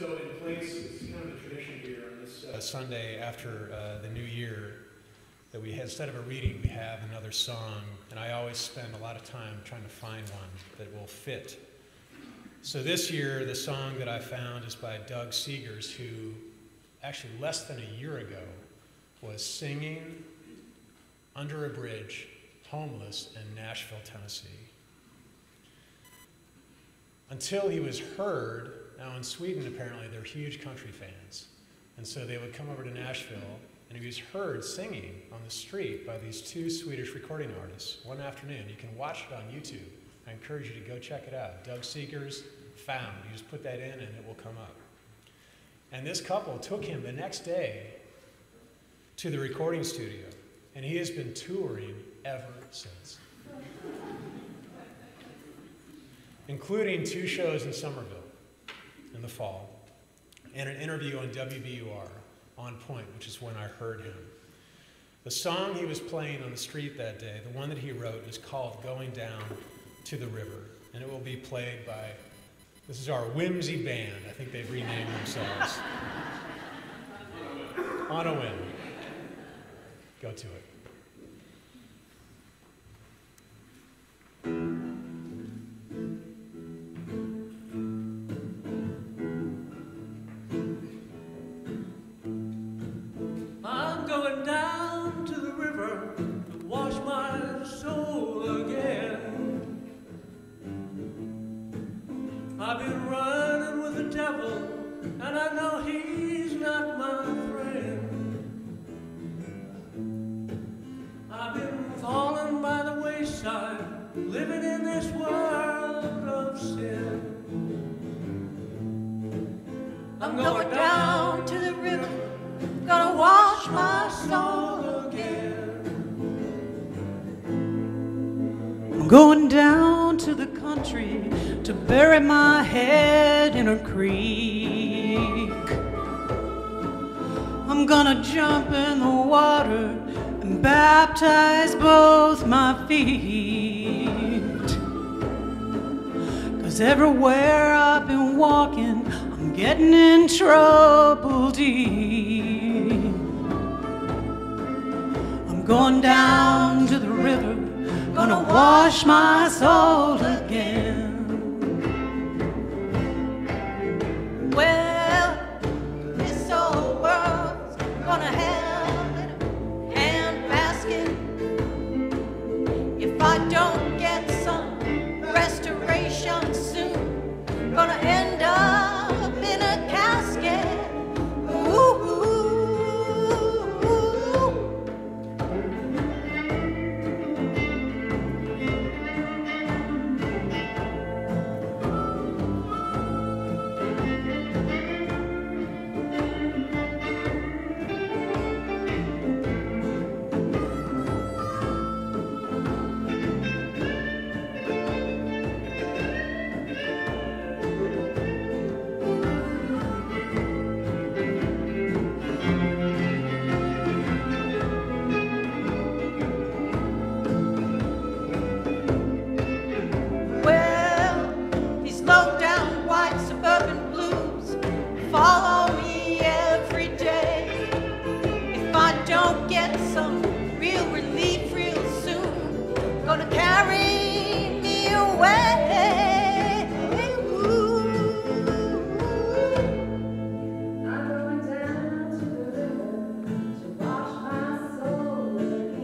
So in place, it's kind of a tradition here on this Sunday after the New Year that we had, instead of a reading, we have another song, and I always spend a lot of time trying to find one that will fit. So this year, the song that I found is by Doug Seeger, who actually less than a year ago was singing under a bridge, homeless in Nashville, Tennessee. Until he was heard. Now in Sweden, apparently, they're huge country fans. And so they would come over to Nashville, and he was heard singing on the street by these two Swedish recording artists one afternoon. You can watch it on YouTube. I encourage you to go check it out. Doug Seeger's Found. You just put that in, and it will come up. And this couple took him the next day to the recording studio, and he has been touring ever since, including 2 shows in Somerville in the fall, and an interview on WBUR, On Point, which is when I heard him. The song he was playing on the street that day, the one that he wrote, is called Going Down to the River, and it will be played by, this is our Whimsy Band. I think they've renamed themselves. On a Whim. Go to it. I'm going down to the river to wash my soul again. I've been running with the devil, and I know he's not my friend. I've been falling by the wayside, living in this world of sin. I'm going down to the river, gonna wash my soul again. I'm going down to the country to bury my head in a creek. I'm gonna jump in the water and baptize both my feet. 'Cause everywhere I've been walking, I'm getting in trouble deep. I'm going down to the river, gonna wash my soul again. Well, this old world's gonna have a handbasket if I don't get some restoration soon. Gonna end up in a casket. Ooh. Follow me every day. If I don't get some real relief real soon, gonna carry me away. Ooh. I'm going down to the river to wash my soul again.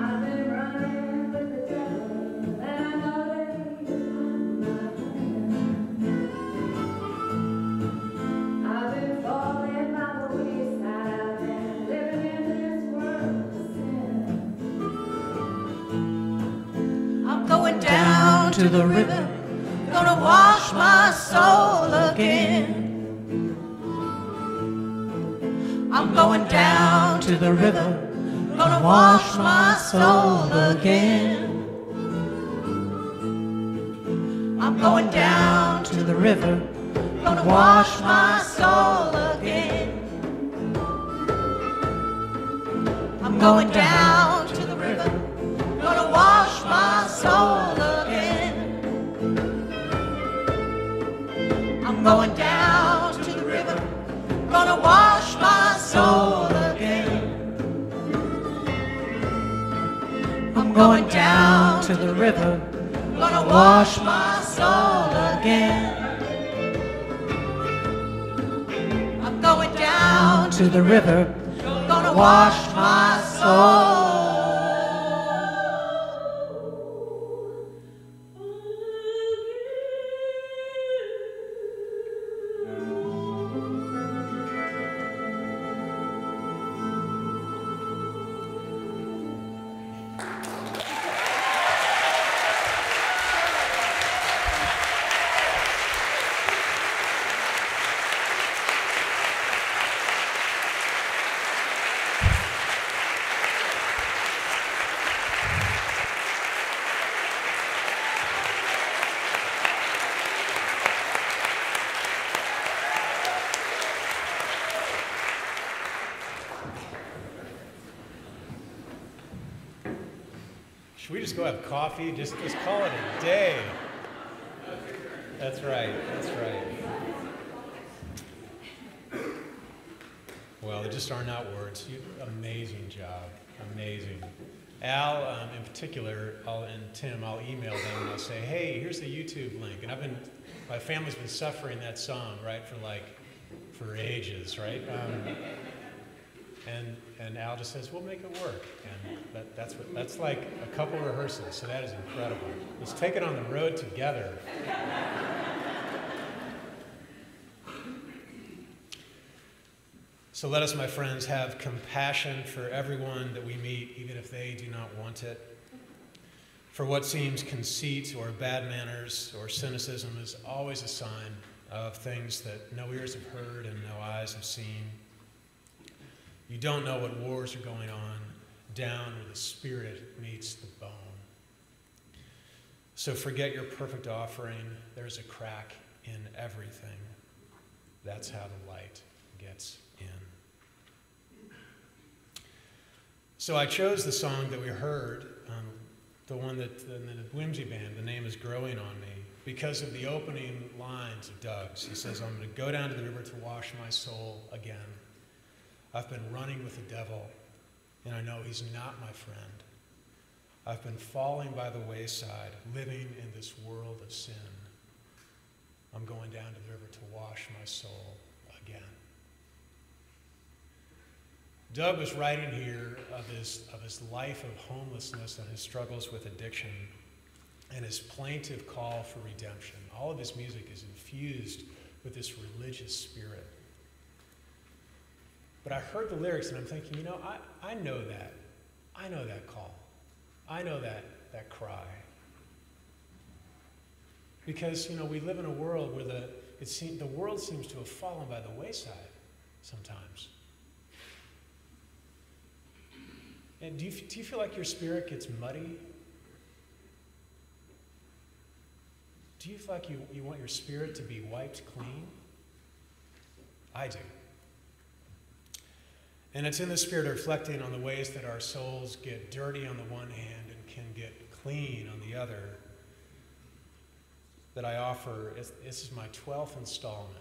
I've been running with the devil, and I know that he's not my friend. I've been falling by the wayside and living in this world of sin. I'm going down to the river, gonna wash my soul again. I'm going down to the river, gonna wash my soul again. I'm going down to the river, gonna wash my soul again. I'm going down to the river, gonna wash my soul again. I'm going down to the river, gonna wash my soul again. I'm going down to the river, gonna wash my soul again. I'm going down to the river, gonna wash my soul. Should we just go have coffee? Just call it a day. That's right. That's right. Well, there just are not words. Amazing job. Amazing. Al, in particular, and Tim, I'll email them and I'll say, hey, here's the YouTube link. And my family's been suffering that song, right, for ages, right? And Al just says, we'll make it work. And that's like a couple rehearsals, so that is incredible. Let's take it on the road together. So let us, my friends, have compassion for everyone that we meet, even if they do not want it. For what seems conceit or bad manners or cynicism is always a sign of things that no ears have heard and no eyes have seen. You don't know what wars are going on down where the spirit meets the bone. So forget your perfect offering. There's a crack in everything. That's how the light gets in. So I chose the song that we heard, the one that the Whimsy Band, the name is Growing on Me, because of the opening lines of Doug's. He says, I'm going to go down to the river to wash my soul again. I've been running with the devil, and I know he's not my friend. I've been falling by the wayside, living in this world of sin. I'm going down to the river to wash my soul again. Doug was writing here of his life of homelessness and his struggles with addiction and his plaintive call for redemption. All of his music is infused with this religious spirit. But I heard the lyrics and I'm thinking, you know, I know that. I know that call. I know that cry. Because, you know, we live in a world where the world seems to have fallen by the wayside sometimes. And do you feel like your spirit gets muddy? Do you feel like you want your spirit to be wiped clean? I do. And it's in the spirit of reflecting on the ways that our souls get dirty on the one hand and can get clean on the other that I offer. This is my 12th installment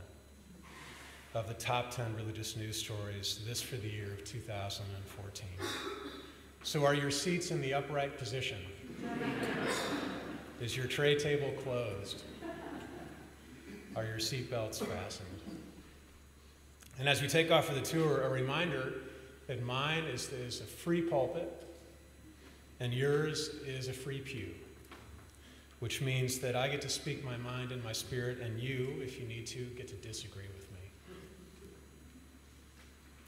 of the top 10 religious news stories, this for the year of 2014. So are your seats in the upright position? Is your tray table closed? Are your seatbelts fastened? And as we take off for the tour, a reminder that mine is a free pulpit and yours is a free pew, which means that I get to speak my mind and my spirit, and you, if you need to, get to disagree with me.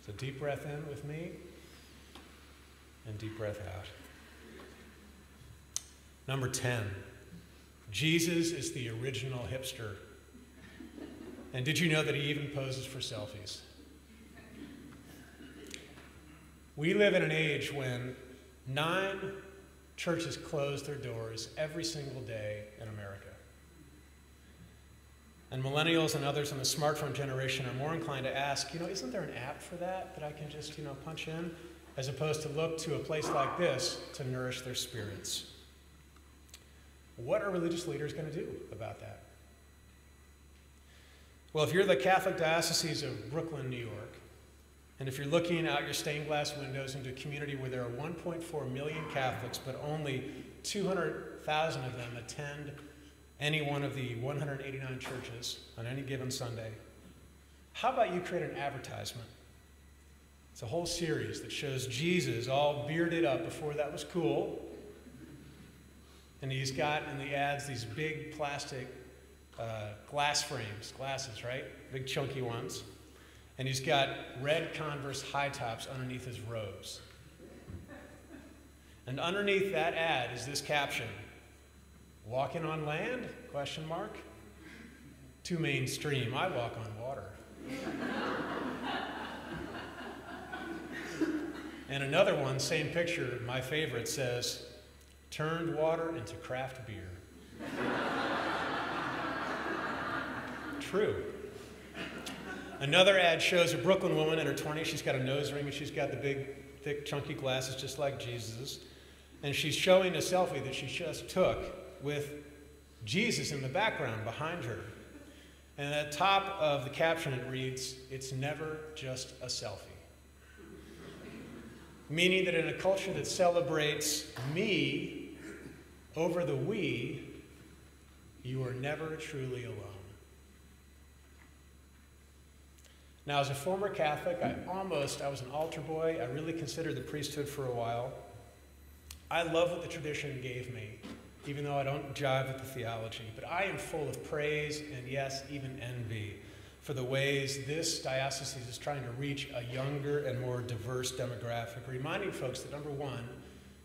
So deep breath in with me and deep breath out. Number 10, Jesus is the original hipster. And did you know that he even poses for selfies? We live in an age when 9 churches close their doors every single day in America. And millennials and others in the smartphone generation are more inclined to ask, isn't there an app for that I can just, punch in? As opposed to look to a place like this to nourish their spirits. What are religious leaders going to do about that? Well, if you're the Catholic Diocese of Brooklyn, New York, and if you're looking out your stained glass windows into a community where there are 1.4 million Catholics, but only 200,000 of them attend any one of the 189 churches on any given Sunday, how about you create an advertisement? It's a whole series that shows Jesus all bearded up before that was cool. And he's got in the ads these big plastic glass frames, glasses, right? Big chunky ones. And he's got red Converse high tops underneath his robes. And underneath that ad is this caption, "Walking on land? Question mark. Too mainstream. I walk on water." And another one, same picture, my favorite, says, "Turned water into craft beer." True. Another ad shows a Brooklyn woman in her 20s. She's got a nose ring and she's got the big, thick, chunky glasses just like Jesus's. And she's showing a selfie that she just took with Jesus in the background behind her. And at the top of the caption it reads, "It's never just a selfie." Meaning that in a culture that celebrates me over the we, you are never truly alone. Now, as a former Catholic, I was an altar boy. I really considered the priesthood for a while. I love what the tradition gave me, even though I don't jive with the theology. But I am full of praise and, yes, even envy for the ways this diocese is trying to reach a younger and more diverse demographic, reminding folks that, number one,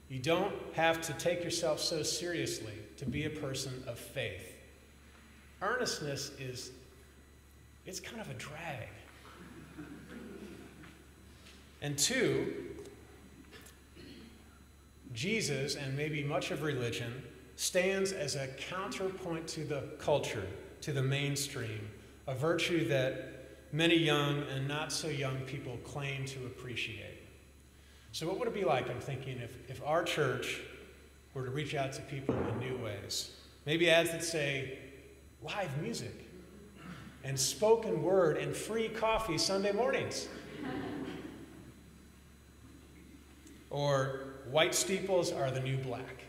you don't have to take yourself so seriously to be a person of faith. Earnestness it's kind of a drag. And two, Jesus, and maybe much of religion, stands as a counterpoint to the culture, to the mainstream, a virtue that many young and not so young people claim to appreciate. So what would it be like, I'm thinking, if our church were to reach out to people in new ways? Maybe ads that say, live music, and spoken word, and free coffee Sunday mornings. Or white steeples are the new black.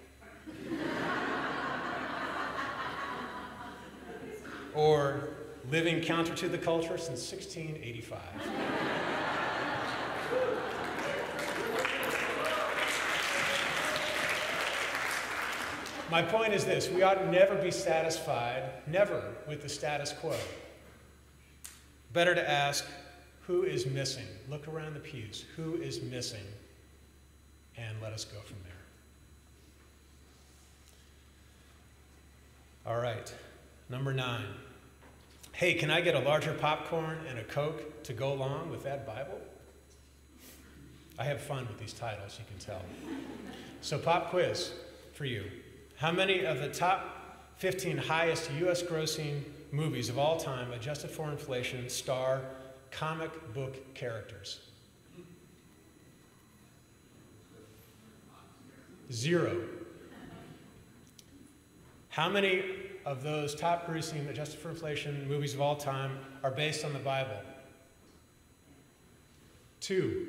Or living counter to the culture since 1685. My point is this: we ought never be satisfied, never, with the status quo. Better to ask, who is missing? Look around the pews. Who is missing? And let us go from there. All right, number 9. Hey, can I get a larger popcorn and a Coke to go along with that Bible? I have fun with these titles, you can tell. So pop quiz for you. How many of the top 15 highest U.S. grossing movies of all time, adjusted for inflation, star comic book characters? 0. How many of those top grossing, adjusted for inflation, movies of all time are based on the Bible? 2.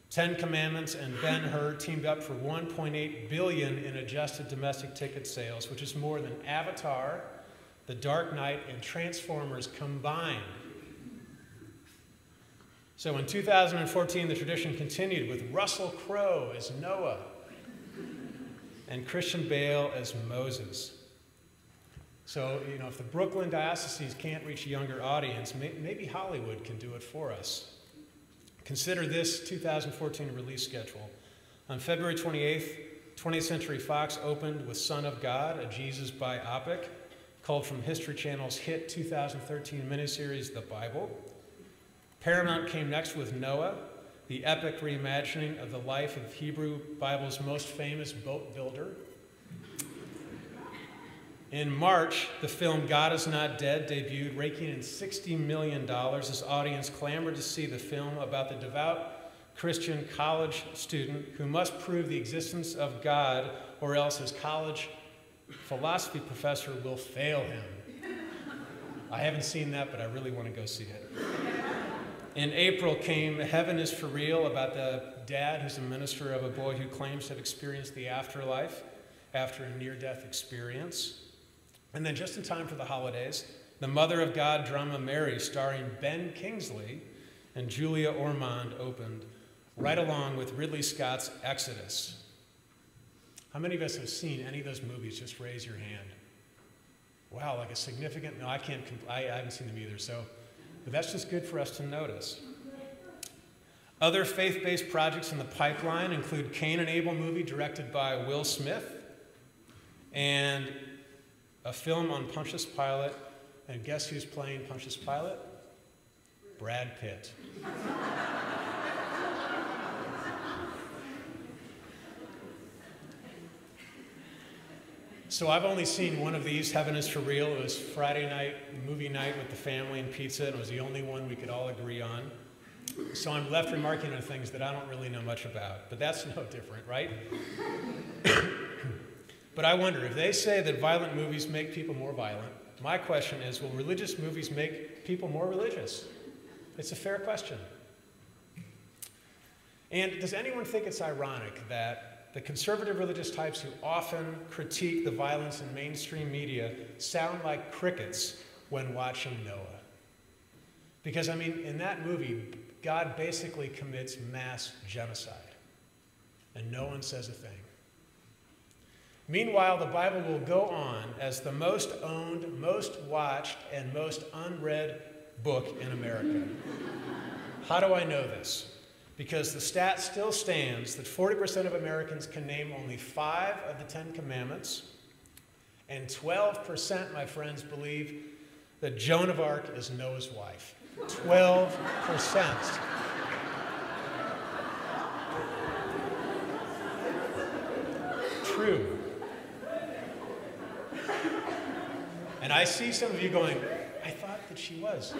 10 Commandments and Ben-Hur teamed up for $1.8 billion in adjusted domestic ticket sales, which is more than Avatar, The Dark Knight, and Transformers combined. So in 2014, the tradition continued with Russell Crowe as Noah and Christian Bale as Moses. So, if the Brooklyn Diocese can't reach a younger audience, maybe Hollywood can do it for us. Consider this 2014 release schedule. On February 28th, 20th Century Fox opened with Son of God, a Jesus biopic, culled from History Channel's hit 2013 miniseries, The Bible. Paramount came next with Noah, the epic reimagining of the life of Hebrew Bible's most famous boat builder. In March, the film God Is Not Dead debuted, raking in $60 million as audience clamored to see the film about the devout Christian college student who must prove the existence of God or else his college philosophy professor will fail him. I haven't seen that, but I really want to go see it. In April came Heaven is for Real, about the dad who's a minister of a boy who claims to have experienced the afterlife after a near-death experience. And then just in time for the holidays, the Mother of God drama Mary, starring Ben Kingsley and Julia Ormond, opened, right along with Ridley Scott's Exodus. How many of us have seen any of those movies? Just raise your hand. Wow, like a significant, no, I haven't seen them either, but that's just good for us to notice. Other faith-based projects in the pipeline include Cain and Abel movie directed by Will Smith, and a film on Pontius Pilate. And guess who's playing Pontius Pilate? Brad Pitt. So I've only seen one of these, Heaven is for Real. It was Friday night, movie night with the family and pizza, and it was the only one we could all agree on. So I'm left remarking on things that I don't really know much about, but that's no different, right? But I wonder, if they say that violent movies make people more violent, my question is, will religious movies make people more religious? It's a fair question. And does anyone think it's ironic that the conservative religious types who often critique the violence in mainstream media sound like crickets when watching Noah? Because, I mean, in that movie, God basically commits mass genocide, and no one says a thing. Meanwhile, the Bible will go on as the most owned, most watched, and most unread book in America. How do I know this? Because the stat still stands that 40% of Americans can name only 5 of the 10 commandments, and 12%, my friends, believe that Joan of Arc is Noah's wife. 12%. True. And I see some of you going, I thought that she was.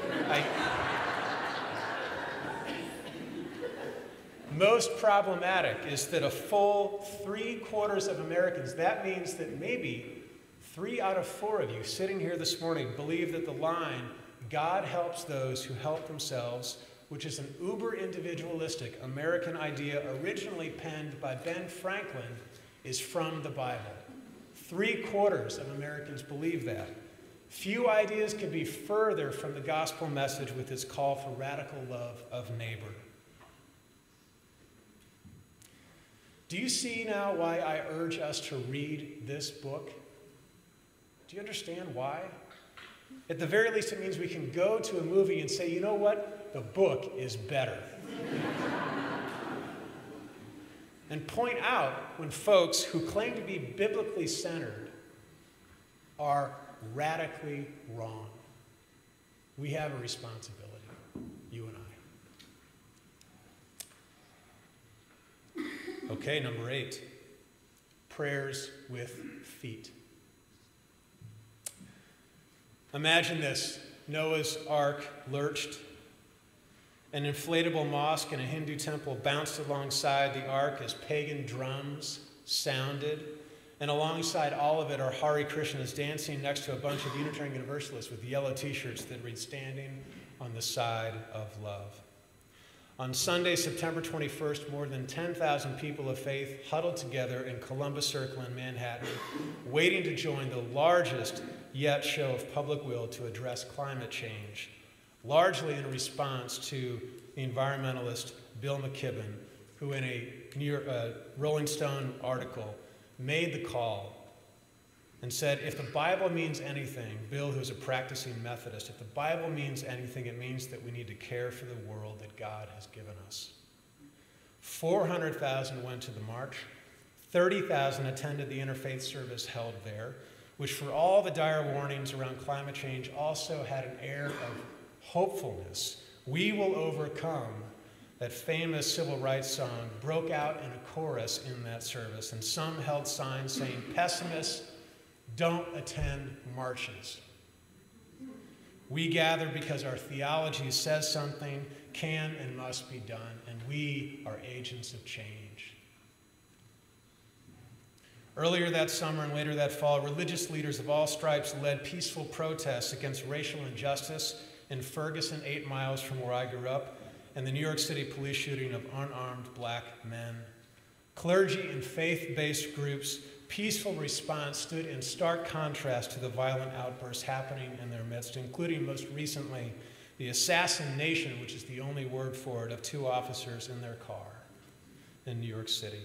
Most problematic is that a full 3/4 of Americans, that means that maybe 3 out of 4 of you sitting here this morning believe that the line, God helps those who help themselves, which is an uber-individualistic American idea originally penned by Ben Franklin, is from the Bible. 3/4 of Americans believe that. Few ideas could be further from the gospel message with its call for radical love of neighbor. Do you see now why I urge us to read this book? Do you understand why? At the very least, it means we can go to a movie and say, you know what? The book is better. And point out when folks who claim to be biblically centered are radically wrong. We have a responsibility, you and I. Okay, number 8, prayers with feet. Imagine this. Noah's Ark lurched. An inflatable mosque and a Hindu temple bounced alongside the ark as pagan drums sounded. And alongside all of it are Hare Krishnas dancing next to a bunch of Unitarian Universalists with yellow t-shirts that read, "Standing on the Side of Love." On Sunday, September 21st, more than 10,000 people of faith huddled together in Columbus Circle in Manhattan, waiting to join the largest yet show of public will to address climate change, largely in response to the environmentalist Bill McKibben, who in a Rolling Stone article made the call and said, if the Bible means anything, Bill, who's a practicing Methodist, if the Bible means anything, it means that we need to care for the world that God has given us. 400,000 went to the march. 30,000 attended the interfaith service held there, which for all the dire warnings around climate change also had an air of hopefulness. We will overcome. That famous civil rights song broke out in a chorus in that service, and some held signs saying, pessimists don't attend marches. We gather because our theology says something can and must be done, and we are agents of change. Earlier that summer and later that fall, religious leaders of all stripes led peaceful protests against racial injustice in Ferguson, 8 miles from where I grew up, and the New York City police shooting of unarmed black men. Clergy and faith-based groups' peaceful response stood in stark contrast to the violent outbursts happening in their midst, including most recently the assassination, which is the only word for it, of 2 officers in their car in New York City.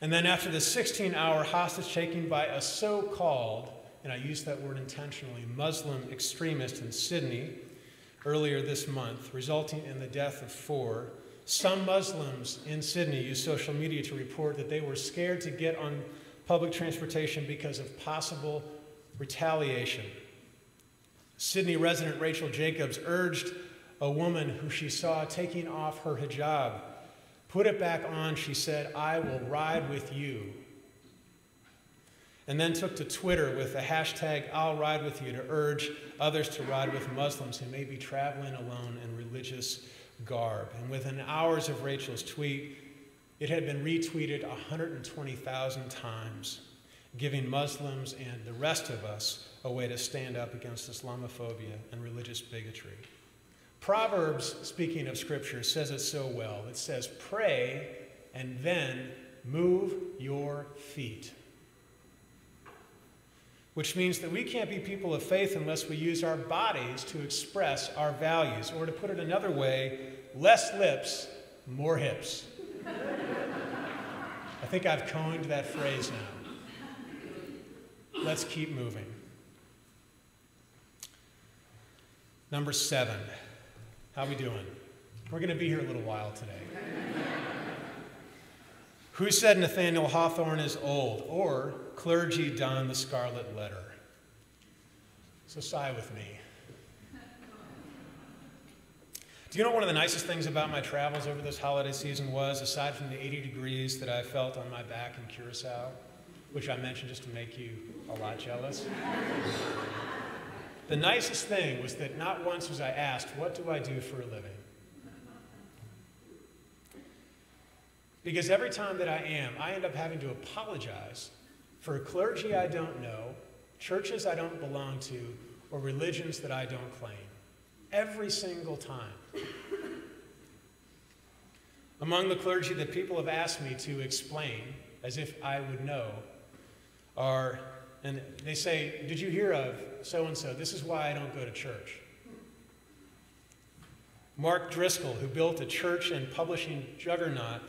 And then after the 16-hour hostage-taking by a so-called, and I use that word intentionally, Muslim extremist in Sydney earlier this month, resulting in the death of 4, some Muslims in Sydney used social media to report that they were scared to get on public transportation because of possible retaliation. Sydney resident Rachel Jacobs urged a woman who she saw taking off her hijab, "Put it back on," she said, "I will ride with you." And then took to Twitter with the hashtag "I'll ride with you" to urge others to ride with Muslims who may be traveling alone in religious garb. And within hours of Rachel's tweet, it had been retweeted 120,000 times, giving Muslims and the rest of us a way to stand up against Islamophobia and religious bigotry. Proverbs, speaking of Scripture, says it so well. It says, "Pray and then move your feet." Which means that we can't be people of faith unless we use our bodies to express our values. Or to put it another way, less lips, more hips. I think I've coined that phrase now. Let's keep moving. Number 7. How we doing? We're going to be here a little while today. Who said Nathaniel Hawthorne is old? Or clergy don the scarlet letter? So sigh with me. Do you know what one of the nicest things about my travels over this holiday season was, aside from the 80 degrees that I felt on my back in Curacao, which I mentioned just to make you a lot jealous? The nicest thing was that not once was I asked, "What do I do for a living?" Because every time that I end up having to apologize for clergy I don't know, churches I don't belong to, or religions that I don't claim. Every single time. Among the clergy that people have asked me to explain, as if I would know, are, and they say, "Did you hear of so-and-so? This is why I don't go to church." Mark Driscoll, who built a church and publishing juggernaut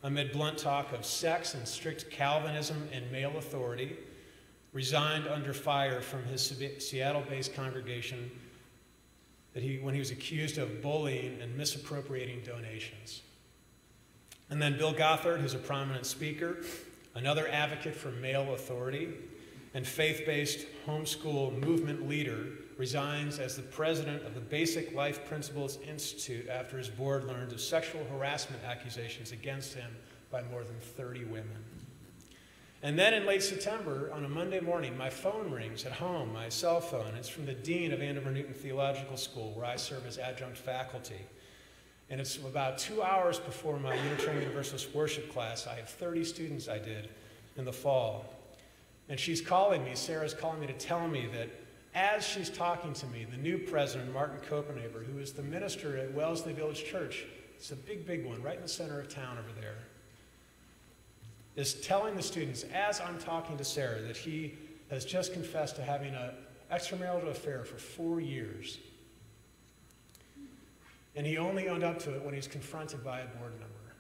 amid blunt talk of sex and strict Calvinism and male authority, resigned under fire from his Seattle-based congregation when he was accused of bullying and misappropriating donations. And then Bill Gothard, who's a prominent speaker, another advocate for male authority, and faith-based homeschool movement leader, resigns as the president of the Basic Life Principles Institute after his board learned of sexual harassment accusations against him by more than 30 women. And then in late September, on a Monday morning, my phone rings at home, my cell phone. It's from the dean of Andover Newton Theological School, where I serve as adjunct faculty. And it's about 2 hours before my Unitarian Universalist worship class. I have 30 students I did in the fall. And she's calling me, Sarah's calling me to tell me that as she's talking to me, the new president, Martin Copenhaver, who is the minister at Wellesley Village Church, it's a big, big one, right in the center of town over there, is telling the students, as I'm talking to Sarah, that he has just confessed to having an extramarital affair for 4 years. And he only owned up to it when he's confronted by a board member.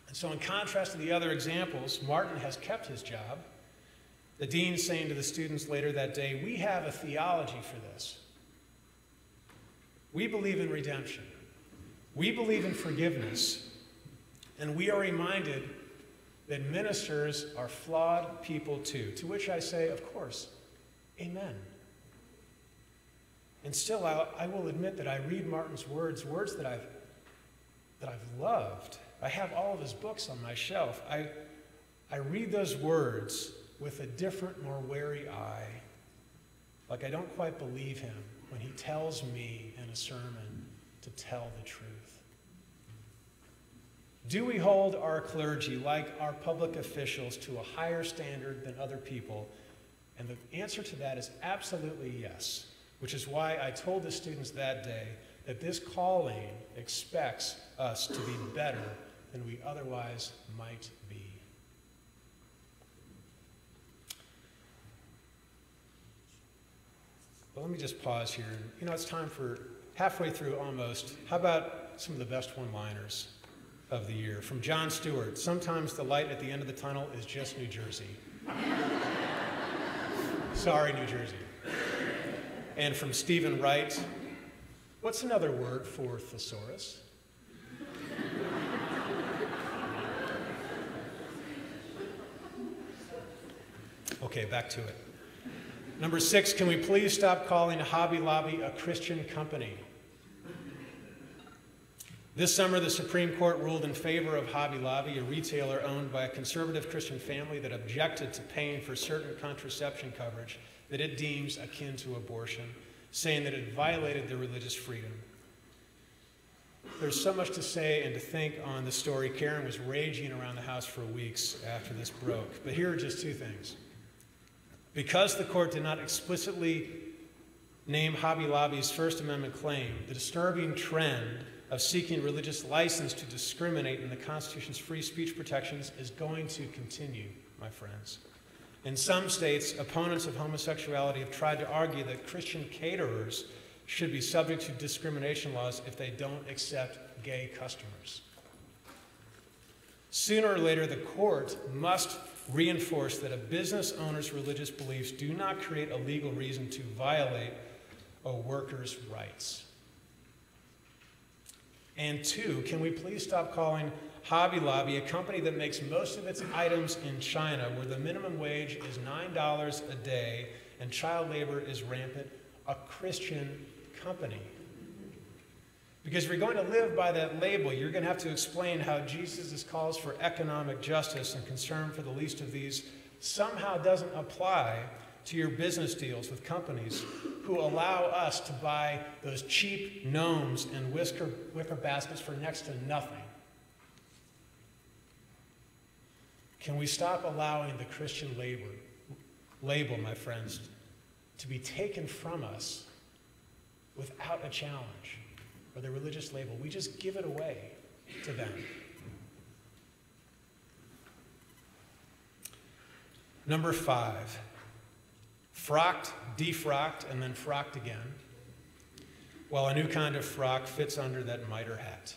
And so in contrast to the other examples, Martin has kept his job. The dean saying to the students later that day, "We have a theology for this. We believe in redemption. We believe in forgiveness. And we are reminded that ministers are flawed people too." To which I say, of course, amen. And still, I will admit that I read Martin's words that I've loved. I have all of his books on my shelf. I read those words with a different, more wary eye. Like I don't quite believe him when he tells me in a sermon to tell the truth. Do we hold our clergy, like our public officials, to a higher standard than other people? And the answer to that is absolutely yes, which is why I told the students that day that this calling expects us to be better than we otherwise might be. But let me just pause here. You know, it's time for halfway through almost. How about some of the best one-liners of the year? From Jon Stewart, sometimes the light at the end of the tunnel is just New Jersey. Sorry, New Jersey. And from Stephen Wright, what's another word for thesaurus? Okay, back to it. Number 6, can we please stop calling Hobby Lobby a Christian company? This summer, the Supreme Court ruled in favor of Hobby Lobby, a retailer owned by a conservative Christian family that objected to paying for certain contraception coverage that it deems akin to abortion, saying that it violated their religious freedom. There's so much to say and to think on the story. Karen was raging around the house for weeks after this broke. But here are just 2 things. Because the court did not explicitly name Hobby Lobby's First Amendment claim, the disturbing trend of seeking religious license to discriminate in the Constitution's free speech protections is going to continue, my friends. In some states, opponents of homosexuality have tried to argue that Christian caterers should be subject to discrimination laws if they don't accept gay customers. Sooner or later, the court must reinforce that a business owner's religious beliefs do not create a legal reason to violate a worker's rights. And 2, can we please stop calling Hobby Lobby, a company that makes most of its items in China, where the minimum wage is $9 a day and child labor is rampant, a Christian company? Because if you're going to live by that label, you're going to have to explain how Jesus' calls for economic justice and concern for the least of these somehow doesn't apply to your business deals with companies who allow us to buy those cheap gnomes and wicker baskets for next to nothing. Can we stop allowing the Christian label, my friends, to be taken from us without a challenge? Or the religious label, we just give it away to them. Number 5, frocked, defrocked, and then frocked again, while a new kind of frock fits under that mitre hat.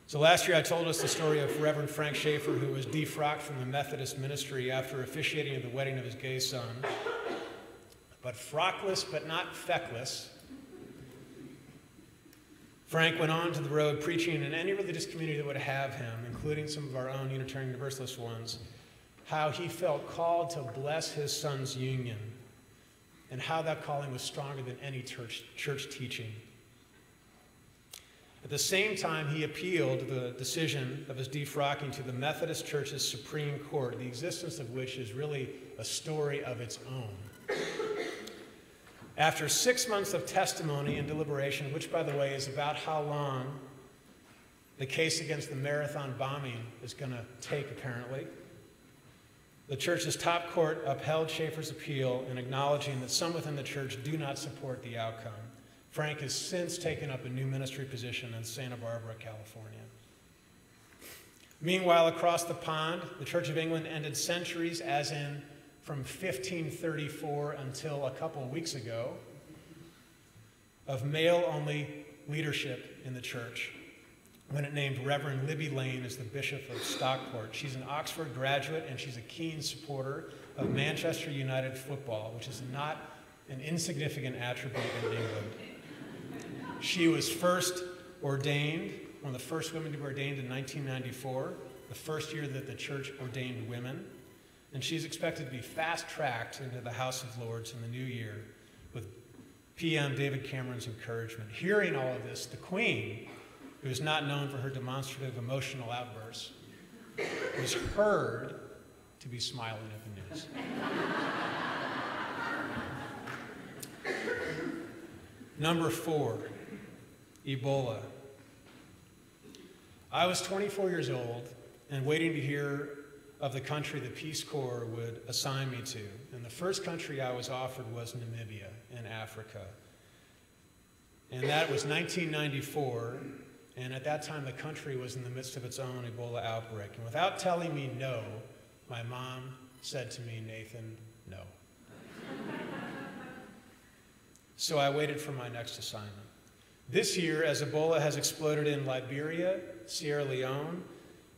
So last year I told us the story of Reverend Frank Schaefer, who was defrocked from the Methodist ministry after officiating at the wedding of his gay son. But frockless but not feckless, Frank went on to the road preaching in any religious community that would have him, including some of our own Unitarian Universalist ones, how he felt called to bless his son's union and how that calling was stronger than any church teaching. At the same time, he appealed the decision of his defrocking to the Methodist Church's Supreme Court, the existence of which is really a story of its own. After 6 months of testimony and deliberation, which, by the way, is about how long the case against the Marathon bombing is going to take, apparently, the church's top court upheld Schaefer's appeal in acknowledging that some within the church do not support the outcome. Frank has since taken up a new ministry position in Santa Barbara, California. Meanwhile, across the pond, the Church of England ended centuries, as in from 1534 until a couple of weeks ago, of male-only leadership in the church when it named Reverend Libby Lane as the Bishop of Stockport. She's an Oxford graduate, and she's a keen supporter of Manchester United football, which is not an insignificant attribute in England. She was first ordained, one of the first women to be ordained in 1994, the first year that the church ordained women. And she's expected to be fast-tracked into the House of Lords in the new year with PM David Cameron's encouragement. Hearing all of this, the Queen, who is not known for her demonstrative emotional outbursts, was heard to be smiling at the news. Number 4, Ebola. I was 24 years old and waiting to hear of the country the Peace Corps would assign me to. And the first country I was offered was Namibia in Africa. And that was 1994. And at that time, the country was in the midst of its own Ebola outbreak. And without telling me no, my mom said to me, "Nathan, no." So I waited for my next assignment. This year, as Ebola has exploded in Liberia, Sierra Leone,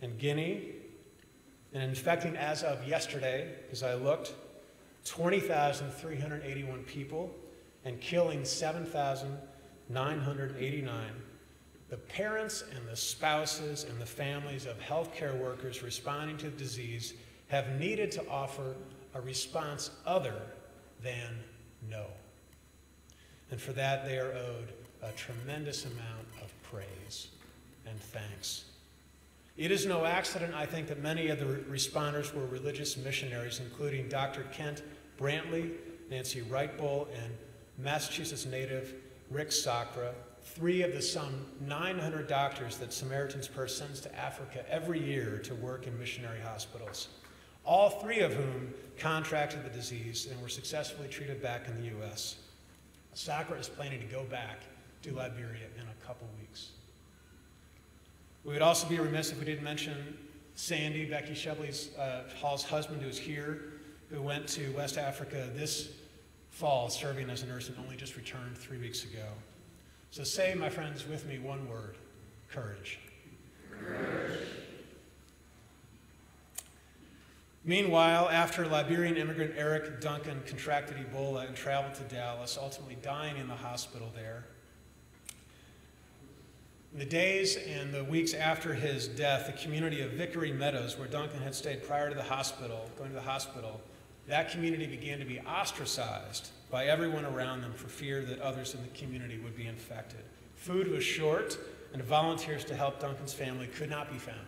and Guinea, and infecting as of yesterday, as I looked, 20,381 people, and killing 7,989. The parents and the spouses and the families of healthcare workers responding to the disease have needed to offer a response other than no. And for that, they are owed a tremendous amount of praise and thanks. It is no accident, I think, that many of the responders were religious missionaries, including Dr. Kent Brantley, Nancy Wright-Bull, and Massachusetts native Rick Sacra, 3 of the some 900 doctors that Samaritan's Purse sends to Africa every year to work in missionary hospitals, all 3 of whom contracted the disease and were successfully treated back in the U.S. Sacra is planning to go back to Liberia in a couple weeks. We would also be remiss if we didn't mention Sandy, Becky Shebley's Hall's husband, who's here, who went to West Africa this fall serving as a nurse and only just returned 3 weeks ago. So say, my friends, with me one word: courage. Courage. Meanwhile, after Liberian immigrant Eric Duncan contracted Ebola and traveled to Dallas, ultimately dying in the hospital there, in the days and the weeks after his death, the community of Vickery Meadows, where Duncan had stayed prior to the hospital, going to the hospital, that community began to be ostracized by everyone around them for fear that others in the community would be infected. Food was short, and volunteers to help Duncan's family could not be found.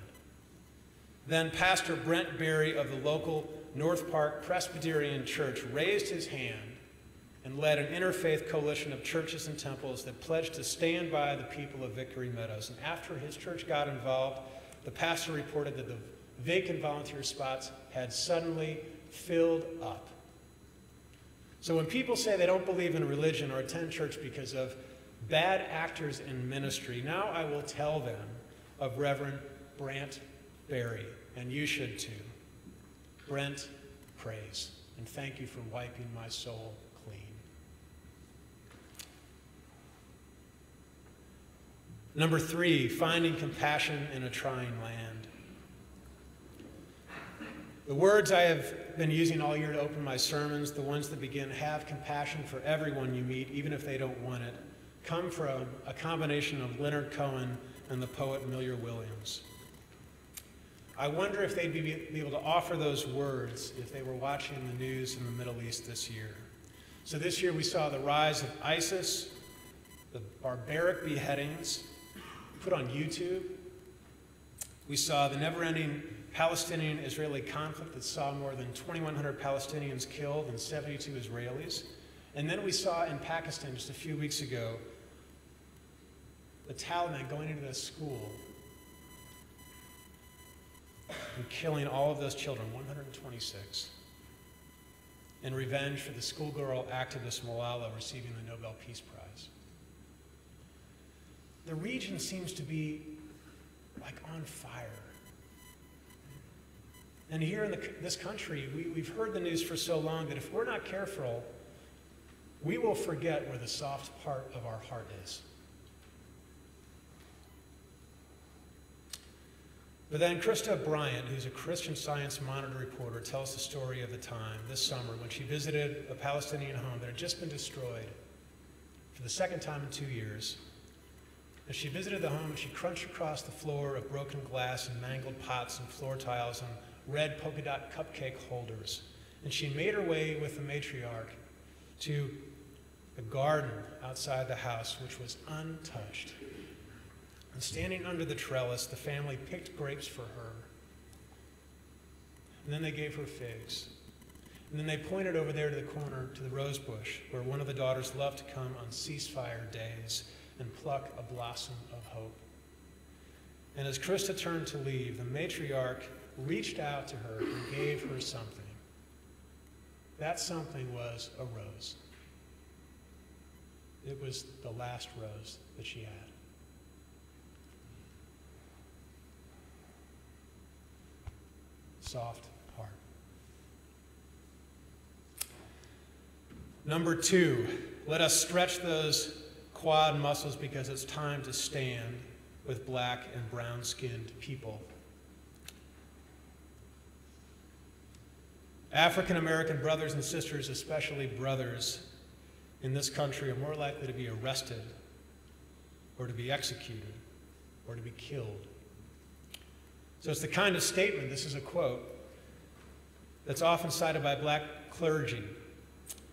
Then Pastor Brent Berry of the local North Park Presbyterian Church raised his hand and led an interfaith coalition of churches and temples that pledged to stand by the people of Vickery Meadows. And after his church got involved, the pastor reported that the vacant volunteer spots had suddenly filled up. So when people say they don't believe in religion or attend church because of bad actors in ministry, now I will tell them of Reverend Brant Berry, and you should too. Brent, praise, and thank you for wiping my soul clean. Number 3, finding compassion in a trying land. The words I have been using all year to open my sermons, the ones that begin, "Have compassion for everyone you meet, even if they don't want it," come from a combination of Leonard Cohen and the poet Miller Williams. I wonder if they'd be able to offer those words if they were watching the news in the Middle East this year. So this year we saw the rise of ISIS, the barbaric beheadings put on YouTube. We saw the never-ending Palestinian-Israeli conflict that saw more than 2,100 Palestinians killed and 72 Israelis. And then we saw in Pakistan just a few weeks ago the Taliban going into the school and killing all of those children, 126, in revenge for the schoolgirl activist Malala receiving the Nobel Peace Prize. The region seems to be like on fire. And here in this country, we've heard the news for so long that if we're not careful, we will forget where the soft part of our heart is. But then Krista Bryant, who's a Christian Science Monitor reporter, tells the story of the time this summer when she visited a Palestinian home that had just been destroyed for the second time in 2 years. As she visited the home, she crunched across the floor of broken glass and mangled pots and floor tiles and red polka dot cupcake holders. And she made her way with the matriarch to the garden outside the house, which was untouched. And standing under the trellis, the family picked grapes for her. And then they gave her figs. And then they pointed over there to the corner, to the rose bush, where one of the daughters loved to come on ceasefire days and pluck a blossom of hope. And as Krista turned to leave, the matriarch reached out to her and gave her something. That something was a rose. It was the last rose that she had. Soft heart. Number 2, let us stretch those quad muscles because it's time to stand with black and brown-skinned people. African American brothers and sisters, especially brothers in this country, are more likely to be arrested or to be executed or to be killed. So it's the kind of statement, this is a quote, that's often cited by black clergy.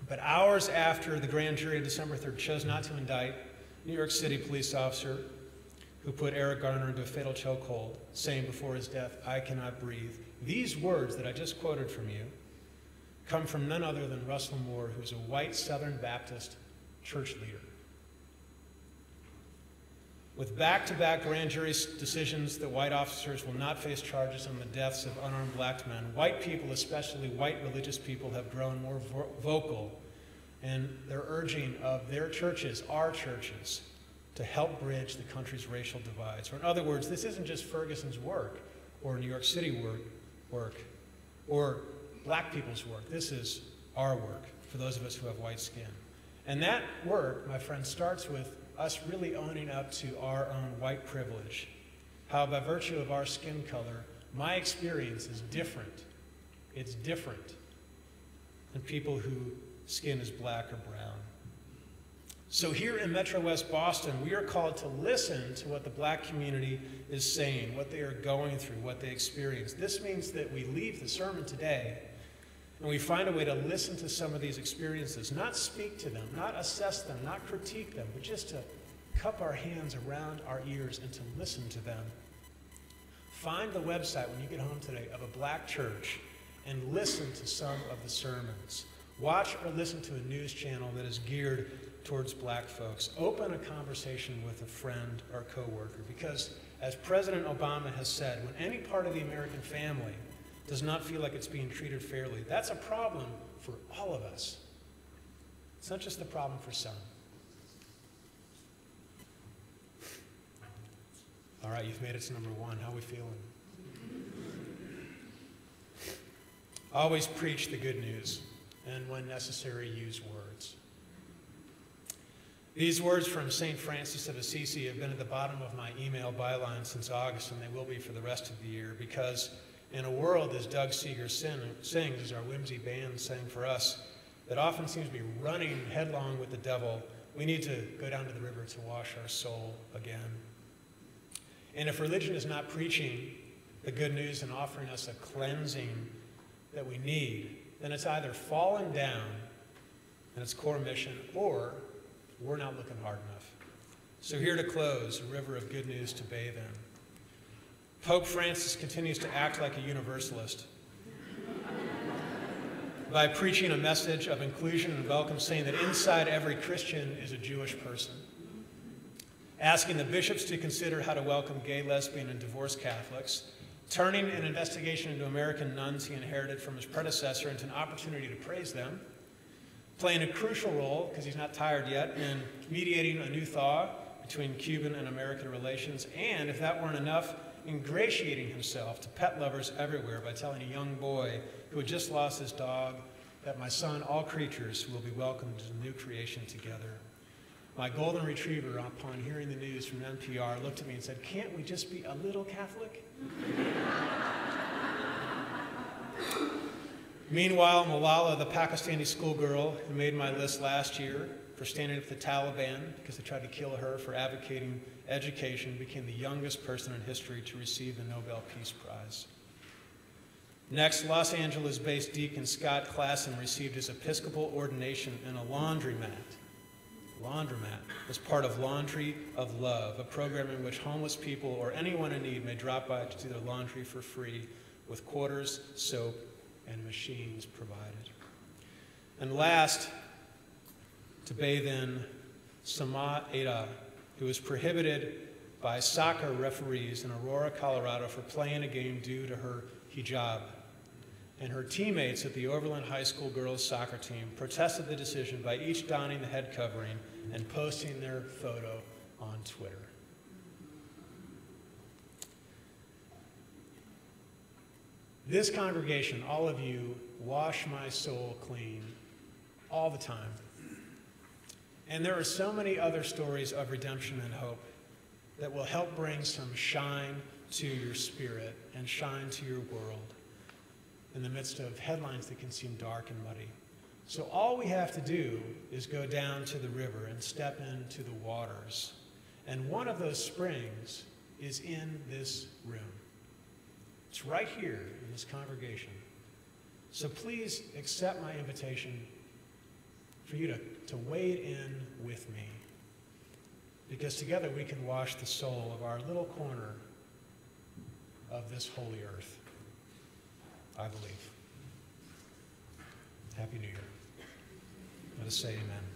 But hours after the grand jury on December 3rd chose not to indict New York City police officer who put Eric Garner into a fatal chokehold, saying before his death, "I cannot breathe," these words that I just quoted from you come from none other than Russell Moore, who's a white Southern Baptist church leader. With back-to-back grand jury decisions that white officers will not face charges on the deaths of unarmed black men, white people, especially white religious people, have grown more vocal in their urging of their churches, our churches, to help bridge the country's racial divides. Or in other words, this isn't just Ferguson's work or New York City work or black people's work. This is our work for those of us who have white skin. And that work, my friends, starts with us really owning up to our own white privilege. How by virtue of our skin color, my experience is different. It's different than people whose skin is black or brown. So here in Metro West Boston, we are called to listen to what the black community is saying, what they are going through, what they experience. This means that we leave the sermon today and we find a way to listen to some of these experiences, not speak to them, not assess them, not critique them, but just to cup our hands around our ears and to listen to them. Find the website when you get home today of a black church and listen to some of the sermons. Watch or listen to a news channel that is geared towards black folks. Open a conversation with a friend or coworker, because as President Obama has said, when any part of the American family does not feel like it's being treated fairly, that's a problem for all of us. It's not just the problem for some. All right, you've made it to number 1. How are we feeling? Always preach the good news, and when necessary, use words. These words from St. Francis of Assisi have been at the bottom of my email byline since August, and they will be for the rest of the year, because in a world, as Doug Seeger sings, as our whimsy band sang for us, that often seems to be running headlong with the devil, we need to go down to the river to wash our soul again. And if religion is not preaching the good news and offering us a cleansing that we need, then it's either fallen down in its core mission, or we're not looking hard enough. So here to close, a river of good news to bathe in. Pope Francis continues to act like a universalist by preaching a message of inclusion and welcome, saying that inside every Christian is a Jewish person. Asking the bishops to consider how to welcome gay, lesbian, and divorced Catholics, turning an investigation into American nuns he inherited from his predecessor into an opportunity to praise them, playing a crucial role, because he's not tired yet, in mediating a new thaw between Cuban and American relations, and, if that weren't enough, ingratiating himself to pet lovers everywhere by telling a young boy who had just lost his dog that, "My son, all creatures will be welcomed to the new creation together." My golden retriever, upon hearing the news from NPR, looked at me and said, "Can't we just be a little Catholic?" Meanwhile, Malala, the Pakistani schoolgirl who made my list last year for standing up to the Taliban because they tried to kill her for advocating education, became the youngest person in history to receive the Nobel Peace Prize. Next, Los Angeles-based deacon Scott Klassen received his Episcopal ordination in a laundromat as part of Laundry of Love, a program in which homeless people or anyone in need may drop by to do their laundry for free with quarters, soap, and machines provided. And last, to bathe in Sama Ada, who was prohibited by soccer referees in Aurora, Colorado for playing a game due to her hijab. And her teammates at the Overland High School girls soccer team protested the decision by each donning the head covering and posting their photo on Twitter. This congregation, all of you, wash my soul clean all the time. And there are so many other stories of redemption and hope that will help bring some shine to your spirit and shine to your world in the midst of headlines that can seem dark and muddy. So all we have to do is go down to the river and step into the waters. And one of those springs is in this room. It's right here in this congregation. So please accept my invitation for you to wade in with me. Because together we can wash the soul of our little corner of this holy earth. I believe. Happy New Year. Let us say amen.